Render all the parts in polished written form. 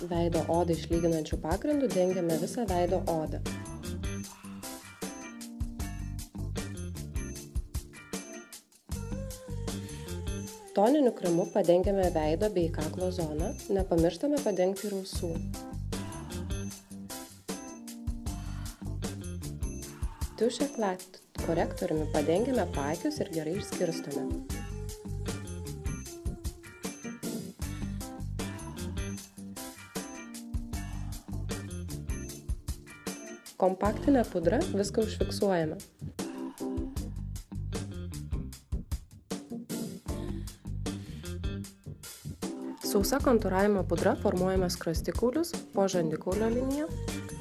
Veido odą išlyginančiu pagrindu dengiame visą veido odą. Toniniu kremu padengiame veido bei kaklo zoną, nepamirštame padengti ir ausų. Touche Éclat korektoriumi padengiame paakius ir gerai išskirstome. Kompaktinę pudrą viską užfiksuojame. Sausa kontūravimo pudra formuojame skruostikaulius po žandikaulio liniją,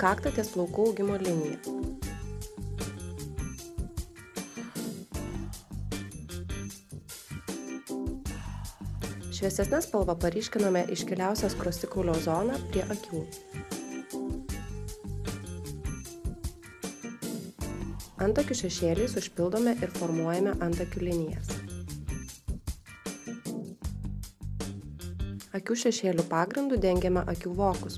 kaktą ties plaukų augimo linija. Šviesesnę spalvą paryškiname iškiliausią skruostikaulio zoną prie akių. Antakių šešėliais užpildome ir formuojame antakių linijas. Akių šešėlių pagrindu dengiame akių vokus.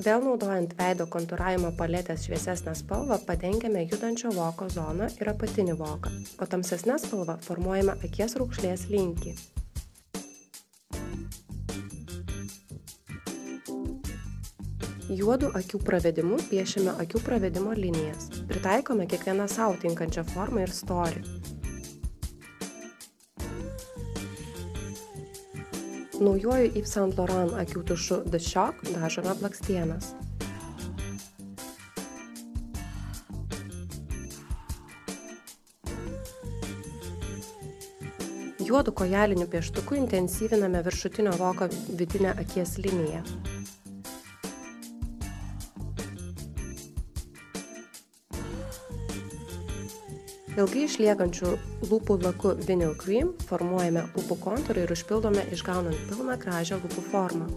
Vėl naudojant veido kontūravimo paletės šviesesnę spalvą padengiame judančio voko zoną ir apatinį voką, o tamsesnę spalvą formuojame akies raukšlės linkį. Juodu akių pravedimu piešiame akių pravedimo linijas. Pritaikome kiekvieną sau tinkančią formą ir storį. Naujuoju Yves Saint Laurent akių tušu The Shock dažome blakstienas. Juodu kojaliniu pieštuku intensyviname viršutinio voko vidinę akies liniją. Ilgai išliekančių lūpų laku Vinyl Cream formuojame lūpų kontūrą ir užpildome išgaunant pilną gražią lūpų formą.